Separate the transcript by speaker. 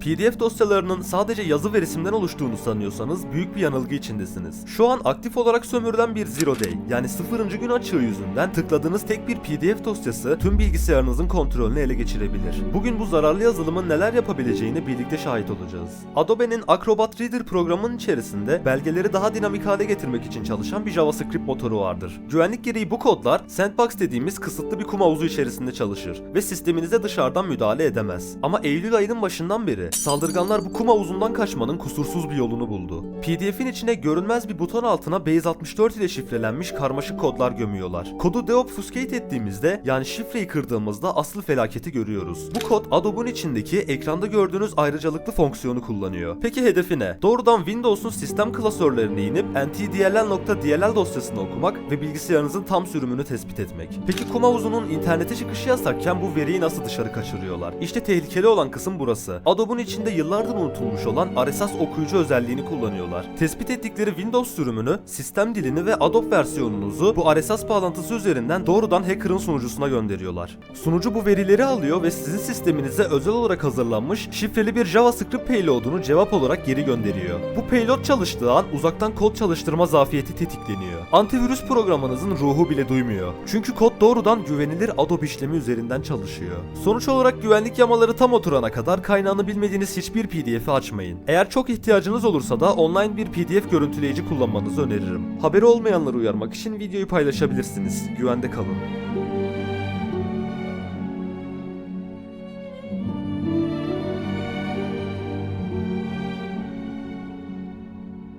Speaker 1: PDF dosyalarının sadece yazı ve resimden oluştuğunu sanıyorsanız büyük bir yanılgı içindesiniz. Şu an aktif olarak sömürülen bir Zero Day yani 0. gün açığı yüzünden tıkladığınız tek bir PDF dosyası tüm bilgisayarınızın kontrolünü ele geçirebilir. Bugün bu zararlı yazılımın neler yapabileceğine birlikte şahit olacağız. Adobe'nin Acrobat Reader programının içerisinde belgeleri daha dinamik hale getirmek için çalışan bir JavaScript motoru vardır. Güvenlik gereği bu kodlar Sandbox dediğimiz kısıtlı bir kum havuzu içerisinde çalışır ve sisteminize dışarıdan müdahale edemez. Ama Eylül ayının başından beri saldırganlar bu kum havuzundan kaçmanın kusursuz bir yolunu buldu. PDF'in içine görünmez bir buton altına Base64 ile şifrelenmiş karmaşık kodlar gömüyorlar. Kodu deobfuscate ettiğimizde yani şifreyi kırdığımızda asıl felaketi görüyoruz. Bu kod Adobe'nin içindeki ekranda gördüğünüz ayrıcalıklı fonksiyonu kullanıyor. Peki hedefi ne? Doğrudan Windows'un sistem klasörlerine inip ntdll.dll dosyasını okumak ve bilgisayarınızın tam sürümünü tespit etmek. Peki kum havuzunun internete çıkışı yasakken bu veriyi nasıl dışarı kaçırıyorlar? İşte tehlikeli olan kısım burası. Adobe'nin içinde yıllardır unutulmuş olan RSS okuyucu özelliğini kullanıyorlar. Tespit ettikleri Windows sürümünü, sistem dilini ve Adobe versiyonunuzu bu RSS bağlantısı üzerinden doğrudan hacker'ın sunucusuna gönderiyorlar. Sunucu bu verileri alıyor ve sizin sisteminize özel olarak hazırlanmış şifreli bir JavaScript payload'unu cevap olarak geri gönderiyor. Bu payload çalıştığı an uzaktan kod çalıştırma zafiyeti tetikleniyor. Antivirüs programınızın ruhu bile duymuyor. Çünkü kod doğrudan güvenilir Adobe işlemi üzerinden çalışıyor. Sonuç olarak güvenlik yamaları tam oturana kadar kaynağını bilmediğiniz hiçbir PDF'i açmayın. Eğer çok ihtiyacınız olursa da online bir PDF görüntüleyici kullanmanızı öneririm. Haberi olmayanları uyarmak için videoyu paylaşabilirsiniz. Güvende kalın.